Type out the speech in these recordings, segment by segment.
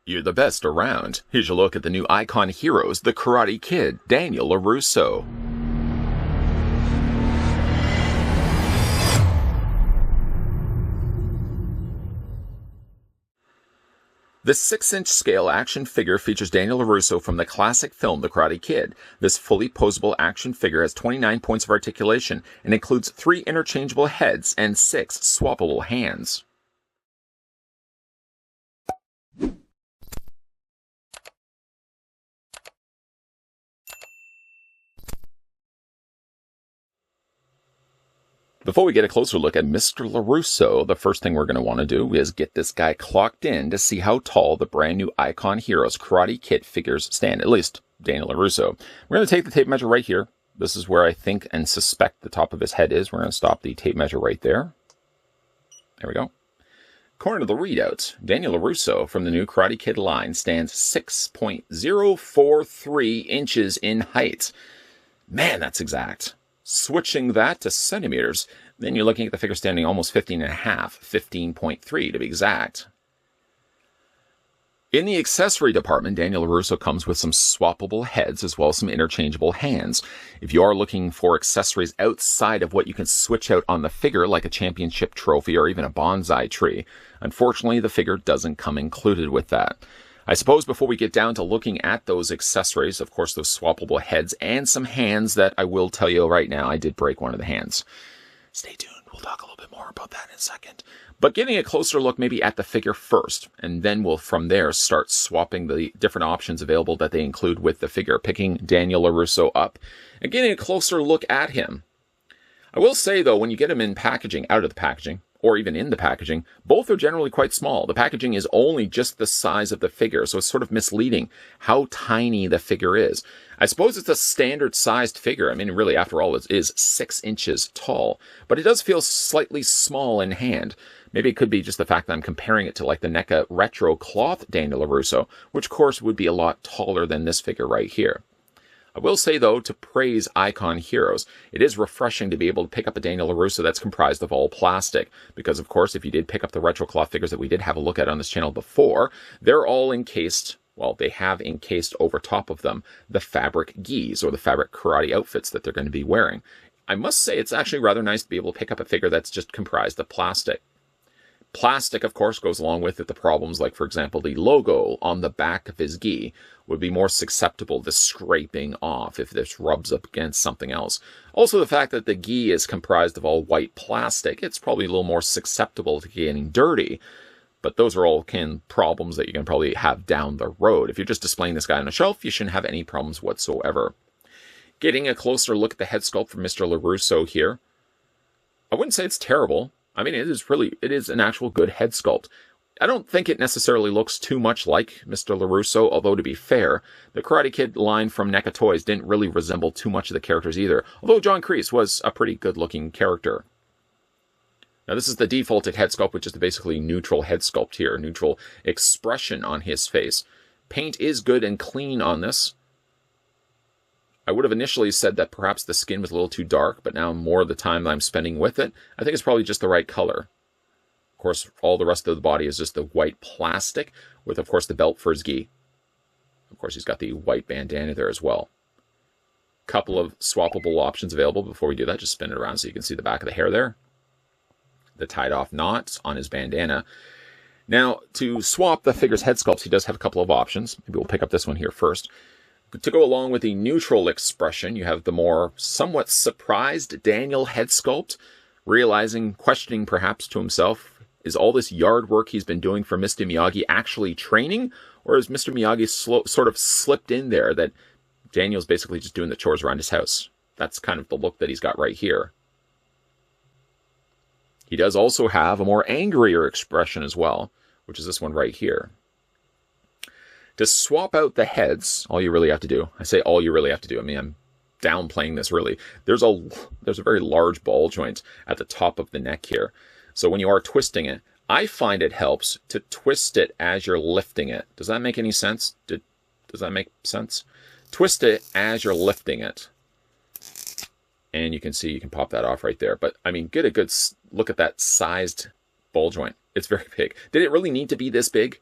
You're the best around. Here's a look at the new icon heroes, the Karate Kid, Daniel LaRusso. The 6-inch scale action figure features Daniel LaRusso from the classic film The Karate Kid. This fully posable action figure has 29 points of articulation and includes 3 interchangeable heads and 6 swappable hands. Before we get a closer look at Mr. LaRusso, the first thing we're going to want to do is get this guy clocked in to see how tall the brand new Icon Heroes Karate Kid figures stand, at least Daniel LaRusso. We're going to take the tape measure right here. This is where I think and suspect the top of his head is. We're going to stop the tape measure right there. There we go. According to the readout, Daniel LaRusso from the new Karate Kid line stands 6.043 inches in height. Man, that's exact. Switching that to centimeters, then you're looking at the figure standing almost 15.5, 15.3 to be exact. In the accessory department, Daniel LaRusso comes with some swappable heads as well as some interchangeable hands. If you are looking for accessories outside of what you can switch out on the figure, like a championship trophy or even a bonsai tree, unfortunately the figure doesn't come included with that. I suppose before we get down to looking at those accessories, of course, those swappable heads and some hands that I will tell you right now, I did break one of the hands. Stay tuned. We'll talk a little bit more about that in a second. But getting a closer look maybe at the figure first, and then we'll from there start swapping the different options available that they include with the figure, picking Daniel LaRusso up and getting a closer look at him. I will say, though, when you get him in packaging, out of the packaging, or even in the packaging, both are generally quite small. The packaging is only just the size of the figure, so it's sort of misleading how tiny the figure is. I suppose it's a standard sized figure. I mean, really, after all, it is 6 inches tall, but it does feel slightly small in hand. Maybe it could be just the fact that I'm comparing it to like the NECA Retro Cloth Daniel LaRusso, which of course would be a lot taller than this figure right here. I will say, though, to praise Icon Heroes, it is refreshing to be able to pick up a Daniel LaRusso that's comprised of all plastic. Because, of course, if you did pick up the retro cloth figures that we did have a look at on this channel before, they're all encased, well, they have encased over top of them the fabric gis, or the fabric karate outfits that they're going to be wearing. I must say, it's actually rather nice to be able to pick up a figure that's just comprised of plastic. Plastic, of course, goes along with it the problems like, for example, the logo on the back of his gi would be more susceptible to scraping off if this rubs up against something else. Also, the fact that the gi is comprised of all white plastic, it's probably a little more susceptible to getting dirty. But those are all problems that you can probably have down the road. If you're just displaying this guy on a shelf, you shouldn't have any problems whatsoever. Getting a closer look at the head sculpt from Mr. LaRusso here, I wouldn't say it's terrible. I mean, it is an actual good head sculpt. I don't think it necessarily looks too much like Mr. LaRusso, although to be fair, the Karate Kid line from NECA Toys didn't really resemble too much of the characters either, although John Kreese was a pretty good-looking character. Now, this is the defaulted head sculpt, which is the basically neutral head sculpt here, neutral expression on his face. Paint is good and clean on this. I would have initially said that perhaps the skin was a little too dark, but now more of the time that I'm spending with it, I think it's probably just the right color. Of course, all the rest of the body is just the white plastic, with, of course, the belt for his gi. Of course, he's got the white bandana there as well. Couple of swappable options available. Before we do that, just spin it around so you can see the back of the hair there. The tied-off knots on his bandana. Now, to swap the figure's head sculpts, he does have a couple of options. Maybe we'll pick up this one here first. To go along with the neutral expression, you have the more somewhat surprised Daniel head sculpt, questioning perhaps to himself, is all this yard work he's been doing for Mr. Miyagi actually training? Or is Mr. Miyagi sort of slipped in there that Daniel's basically just doing the chores around his house? That's kind of the look that he's got right here. He does also have a more angrier expression as well, which is this one right here. To swap out the heads, all you really have to do, I say all you really have to do, I mean, I'm downplaying this really. There's a very large ball joint at the top of the neck here. So when you are twisting it, I find it helps to twist it as you're lifting it. Does that make any sense? Does that make sense? Twist it as you're lifting it. And you can see, you can pop that off right there. But, I mean, get a good look at that sized ball joint. It's very big. Did it really need to be this big?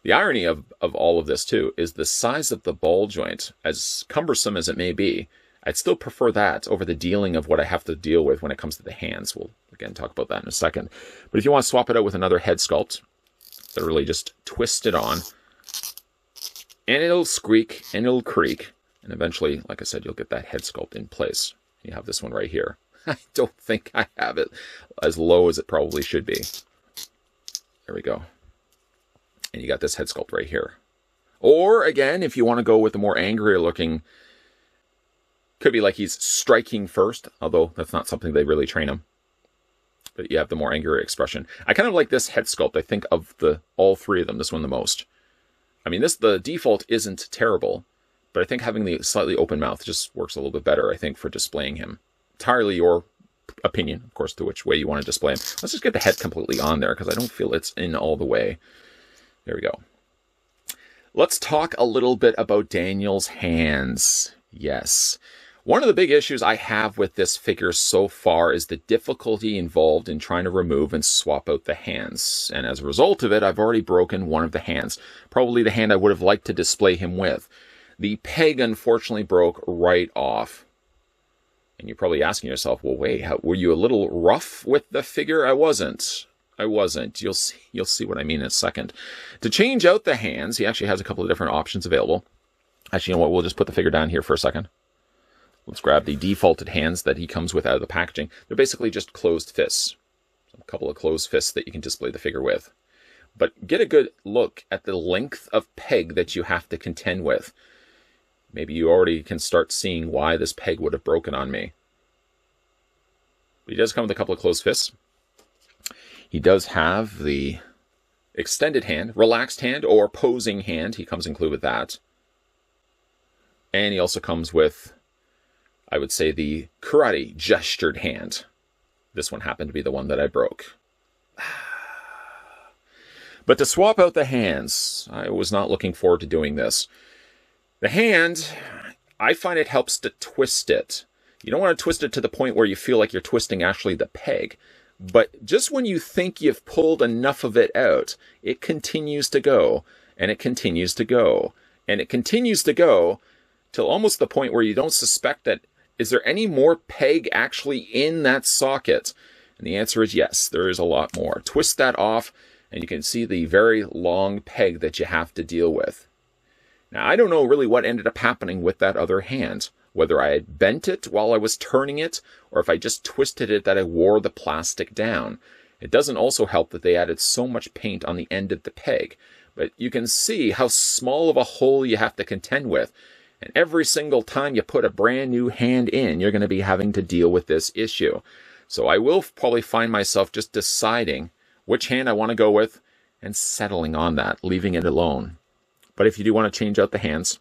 The irony of all of this, too, is the size of the ball joint, as cumbersome as it may be, I'd still prefer that over the dealing of what I have to deal with when it comes to the hands. We'll, again, talk about that in a second. But if you want to swap it out with another head sculpt, literally just twist it on, and it'll squeak, and it'll creak, and eventually, like I said, you'll get that head sculpt in place. You have this one right here. I don't think I have it as low as it probably should be. There we go. And you got this head sculpt right here. Or, again, if you want to go with the more angrier looking, could be like he's striking first, although that's not something they really train him. But you have the more angrier expression. I kind of like this head sculpt. I think of all three of them, this one the most. I mean, the default isn't terrible, but I think having the slightly open mouth just works a little bit better, I think, for displaying him. Entirely your opinion, of course, to which way you want to display him. Let's just get the head completely on there, because I don't feel it's in all the way. There we go. Let's talk a little bit about Daniel's hands. Yes. One of the big issues I have with this figure so far is the difficulty involved in trying to remove and swap out the hands. And as a result of it, I've already broken one of the hands. Probably the hand I would have liked to display him with. The peg, unfortunately, broke right off. And you're probably asking yourself, well, wait, were you a little rough with the figure? I wasn't. You'll see what I mean in a second. To change out the hands, he actually has a couple of different options available. Actually, you know what? We'll just put the figure down here for a second. Let's grab the defaulted hands that he comes with out of the packaging. They're basically just closed fists. A couple of closed fists that you can display the figure with. But get a good look at the length of peg that you have to contend with. Maybe you already can start seeing why this peg would have broken on me. But he does come with a couple of closed fists. He does have the extended hand, relaxed hand, or posing hand. He comes included with that. And he also comes with, I would say, the karate gestured hand. This one happened to be the one that I broke. But to swap out the hands, I was not looking forward to doing this. The hand, I find it helps to twist it. You don't want to twist it to the point where you feel like you're twisting actually the peg. But just when you think you've pulled enough of it out, it continues to go, and it continues to go, and it continues to go, till almost the point where you don't suspect that, is there any more peg actually in that socket? And the answer is yes, there is a lot more. Twist that off, and you can see the very long peg that you have to deal with. Now, I don't know really what ended up happening with that other hand, whether I had bent it while I was turning it, or if I just twisted it that I wore the plastic down. It doesn't also help that they added so much paint on the end of the peg, but you can see how small of a hole you have to contend with. And every single time you put a brand new hand in, you're going to be having to deal with this issue. So I will probably find myself just deciding which hand I want to go with and settling on that, leaving it alone. But if you do want to change out the hands,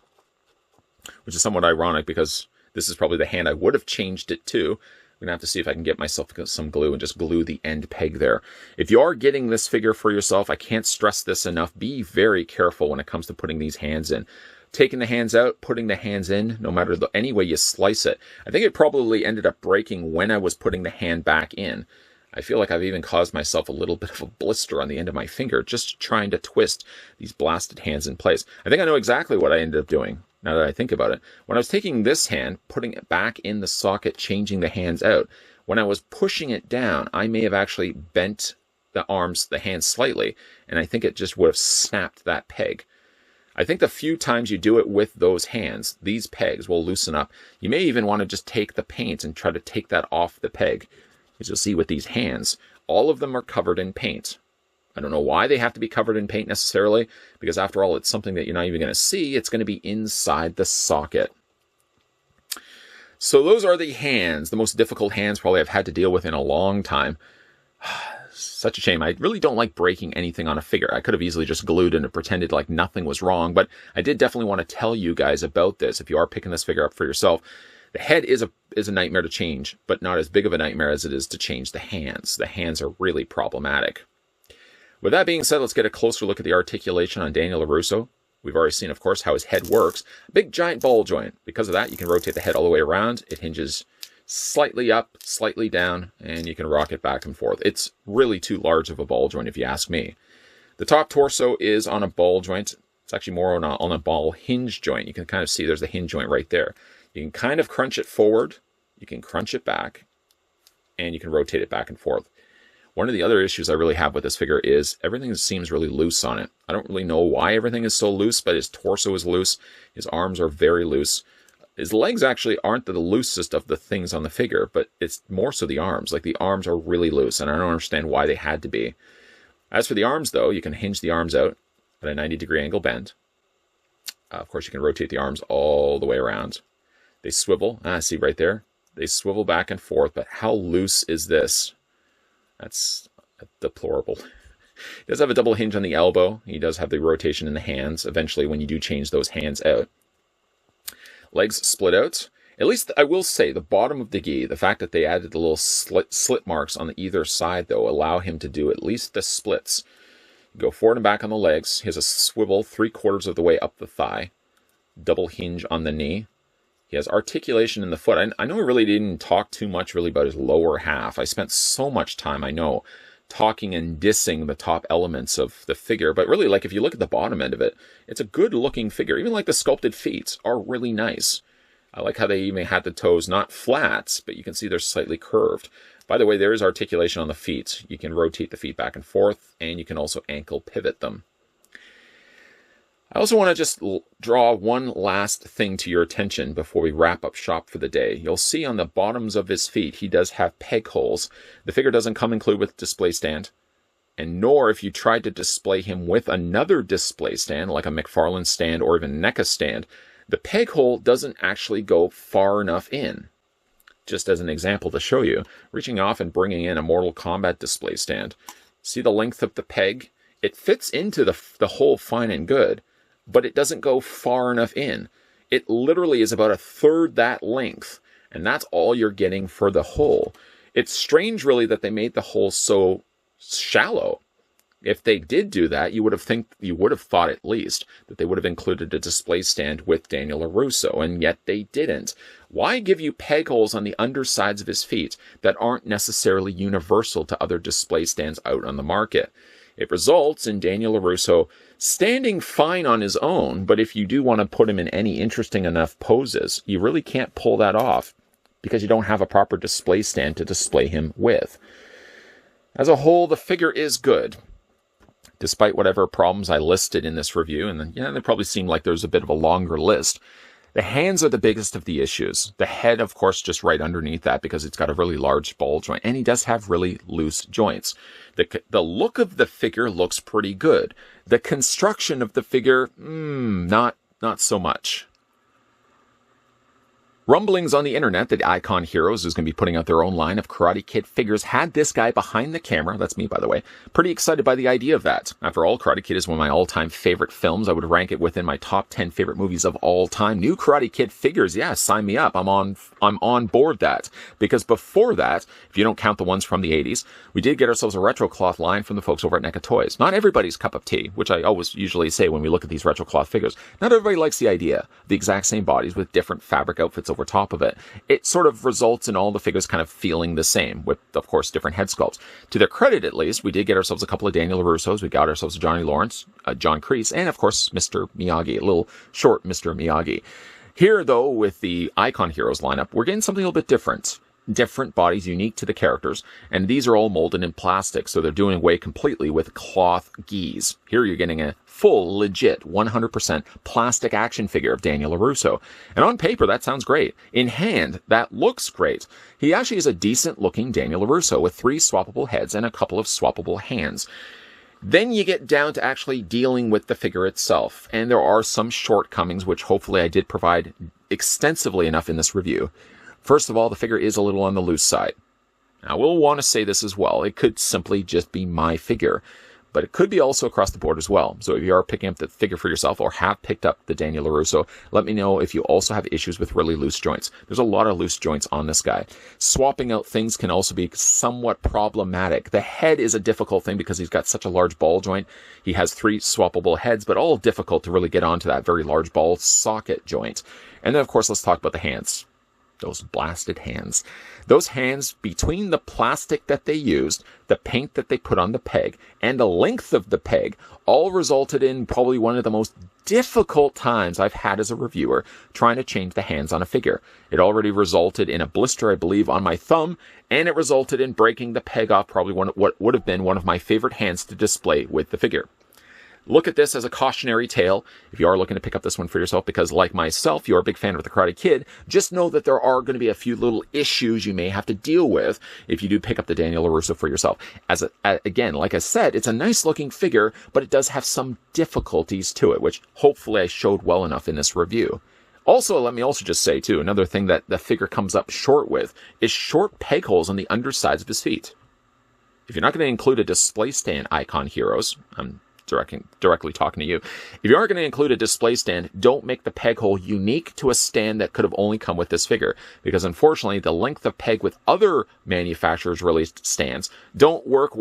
which is somewhat ironic because this is probably the hand I would have changed it to, I'm going to have to see if I can get myself some glue and just glue the end peg there. If you are getting this figure for yourself, I can't stress this enough. Be very careful when it comes to putting these hands in. Taking the hands out, putting the hands in, no matter any way you slice it. I think it probably ended up breaking when I was putting the hand back in. I feel like I've even caused myself a little bit of a blister on the end of my finger just trying to twist these blasted hands in place. I think I know exactly what I ended up doing, now that I think about it. When I was taking this hand, putting it back in the socket, changing the hands out, when I was pushing it down, I may have actually bent the hands slightly, and I think it just would have snapped that peg. I think the few times you do it with those hands, these pegs will loosen up. You may even want to just take the paint and try to take that off the peg. As you'll see with these hands, all of them are covered in paint. I don't know why they have to be covered in paint necessarily, because after all, it's something that you're not even going to see. It's going to be inside the socket. So those are the hands, the most difficult hands probably I've had to deal with in a long time. Such a shame. I really don't like breaking anything on a figure. I could have easily just glued it and pretended like nothing was wrong, but I did definitely want to tell you guys about this if you are picking this figure up for yourself. The head is a nightmare to change, but not as big of a nightmare as it is to change the hands. The hands are really problematic. With that being said, let's get a closer look at the articulation on Daniel LaRusso. We've already seen, of course, how his head works. Big giant ball joint. Because of that, you can rotate the head all the way around. It hinges slightly up, slightly down, and you can rock it back and forth. It's really too large of a ball joint if you ask me. The top torso is on a ball joint. It's actually more on a ball hinge joint. You can kind of see there's a hinge joint right there. You can kind of crunch it forward, you can crunch it back, and you can rotate it back and forth. One of the other issues I really have with this figure is everything seems really loose on it. I don't really know why everything is so loose, but his torso is loose. His arms are very loose. His legs actually aren't the loosest of the things on the figure, but it's more so the arms. Like, the arms are really loose, and I don't understand why they had to be. As for the arms, though, you can hinge the arms out at a 90-degree angle bend. Of course, you can rotate the arms all the way around. They swivel. See right there? They swivel back and forth, but how loose is this? That's deplorable. He does have a double hinge on the elbow. He does have the rotation in the hands, eventually, when you do change those hands out. Legs split out. At least, I will say, the bottom of the gi, the fact that they added the little slit marks on either side, though, allow him to do at least the splits. Go forward and back on the legs. He has a swivel 3/4 of the way up the thigh. Double hinge on the knee. He has articulation in the foot. I know I really didn't talk too much really about his lower half. I spent so much time, I know, talking and dissing the top elements of the figure. But really, like, if you look at the bottom end of it, it's a good looking figure. Even like the sculpted feet are really nice. I like how they even had the toes not flat, but you can see they're slightly curved. By the way, there is articulation on the feet. You can rotate the feet back and forth, and you can also ankle pivot them. I also want to just draw one last thing to your attention before we wrap up shop for the day. You'll see on the bottoms of his feet, he does have peg holes. The figure doesn't come included with display stand, and nor if you tried to display him with another display stand, like a McFarlane stand or even NECA stand, the peg hole doesn't actually go far enough in. Just as an example to show you, reaching off and bringing in a Mortal Kombat display stand. See the length of the peg? It fits into the hole fine and good, but it doesn't go far enough in. It literally is about 1/3 that length, and that's all you're getting for the hole. It's strange, really, that they made the hole so shallow. If they did do that, you would have thought at least that they would have included a display stand with Daniel LaRusso, and yet they didn't. Why give you peg holes on the undersides of his feet that aren't necessarily universal to other display stands out on the market? It results in Daniel LaRusso standing fine on his own, but if you do want to put him in any interesting enough poses, you really can't pull that off because you don't have a proper display stand to display him with. As a whole, the figure is good, despite whatever problems I listed in this review, and they probably seem like there's a bit of a longer list. The hands are the biggest of the issues. The head, of course, just right underneath that because it's got a really large ball joint, and he does have really loose joints. The look of the figure looks pretty good. The construction of the figure, not so much. Rumblings on the internet that Icon Heroes is going to be putting out their own line of Karate Kid figures had this guy behind the camera. That's me, by the way. Pretty excited by the idea of that. After all, Karate Kid is one of my all-time favorite films. I would rank it within my top 10 favorite movies of all time. New Karate Kid figures, yeah, sign me up. I'm on board that. Because before that, if you don't count the ones from the 80s, we did get ourselves a retro cloth line from the folks over at NECA Toys. Not everybody's cup of tea, which I always usually say when we look at these retro cloth figures. Not everybody likes the idea of the exact same bodies with different fabric outfits over top of it. It sort of results in all the figures kind of feeling the same, with, of course, different head sculpts. To their credit, at least, we did get ourselves a couple of Daniel LaRussos. We got ourselves a Johnny Lawrence, John Kreese, and, of course, Mr. Miyagi, a little short Mr. Miyagi. Here, though, with the Icon Heroes lineup, we're getting something a little bit different. Different bodies unique to the characters, and these are all molded in plastic, so they're doing away completely with cloth gis. Here you're getting a full, legit, 100% plastic action figure of Daniel LaRusso. And on paper, that sounds great. In hand, that looks great. He actually is a decent-looking Daniel LaRusso with 3 swappable heads and a couple of swappable hands. Then you get down to actually dealing with the figure itself, and there are some shortcomings, which hopefully I did provide extensively enough in this review. First of all, the figure is a little on the loose side. Now, I will want to say this as well. It could simply just be my figure, but it could be also across the board as well. So if you are picking up the figure for yourself or have picked up the Daniel LaRusso, let me know if you also have issues with really loose joints. There's a lot of loose joints on this guy. Swapping out things can also be somewhat problematic. The head is a difficult thing because he's got such a large ball joint. He has 3 swappable heads, but all difficult to really get onto that very large ball socket joint. And then, of course, let's talk about the hands. Those blasted hands. Those hands, between the plastic that they used, the paint that they put on the peg, and the length of the peg, all resulted in probably one of the most difficult times I've had as a reviewer trying to change the hands on a figure. It already resulted in a blister, I believe, on my thumb, and it resulted in breaking the peg off probably what would have been one of my favorite hands to display with the figure. Look at this as a cautionary tale if you are looking to pick up this one for yourself, because like myself, you're a big fan of The Karate Kid. Just know that there are going to be a few little issues you may have to deal with if you do pick up the Daniel LaRusso for yourself. Again, like I said, it's a nice looking figure, but it does have some difficulties to it, which hopefully I showed well enough in this review. Also, let me also just say too, another thing that the figure comes up short with is short peg holes on the undersides of his feet. If you're not going to include a display stand icon heroes, I'm directly talking to you. If you are going to include a display stand, don't make the peg hole unique to a stand that could have only come with this figure, because unfortunately the length of peg with other manufacturers released stands don't work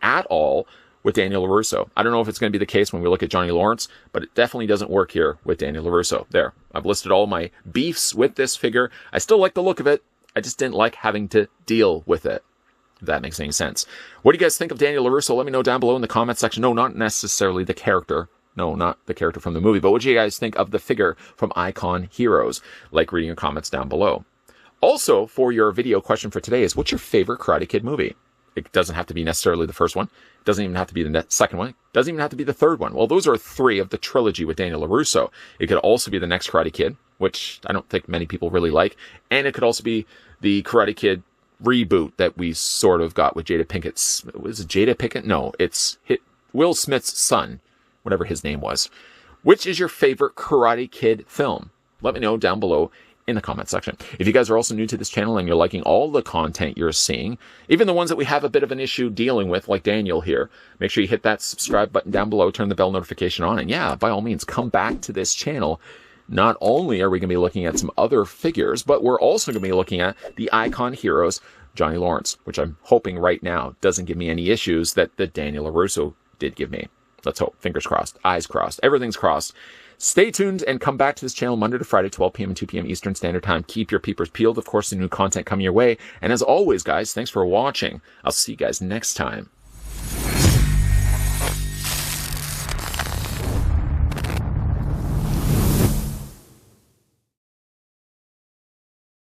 at all with Daniel LaRusso. I don't know if it's going to be the case when we look at Johnny Lawrence, but it definitely doesn't work here with Daniel LaRusso. There, I've listed all my beefs with this figure. I still like the look of it. I just didn't like having to deal with it. If that makes any sense. What do you guys think of Daniel LaRusso? Let me know down below in the comment section. No, not necessarily the character. No, not the character from the movie. But what do you guys think of the figure from Icon Heroes? Like reading your comments down below. Also, for your video question for today is, what's your favorite Karate Kid movie? It doesn't have to be necessarily the first one. It doesn't even have to be the second one. It doesn't even have to be the third one. Well, those are 3 of the trilogy with Daniel LaRusso. It could also be the next Karate Kid, which I don't think many people really like. And it could also be the Karate Kid reboot that we sort of got with Jada Pinkett's. Was it Jada Pinkett? No, it's Will Smith's son, whatever his name was. Which is your favorite Karate Kid film? Let me know down below in the comment section. If you guys are also new to this channel and you're liking all the content you're seeing, even the ones that we have a bit of an issue dealing with, like Daniel here, make sure you hit that subscribe button down below, turn the bell notification on, and yeah, by all means, come back to this channel. Not only are we going to be looking at some other figures, but we're also going to be looking at the Icon Heroes, Johnny Lawrence, which I'm hoping right now doesn't give me any issues that the Daniel LaRusso did give me. Let's hope. Fingers crossed. Eyes crossed. Everything's crossed. Stay tuned and come back to this channel Monday to Friday, 12 p.m. and 2 p.m. Eastern Standard Time. Keep your peepers peeled. Of course, the new content coming your way. And as always, guys, thanks for watching. I'll see you guys next time.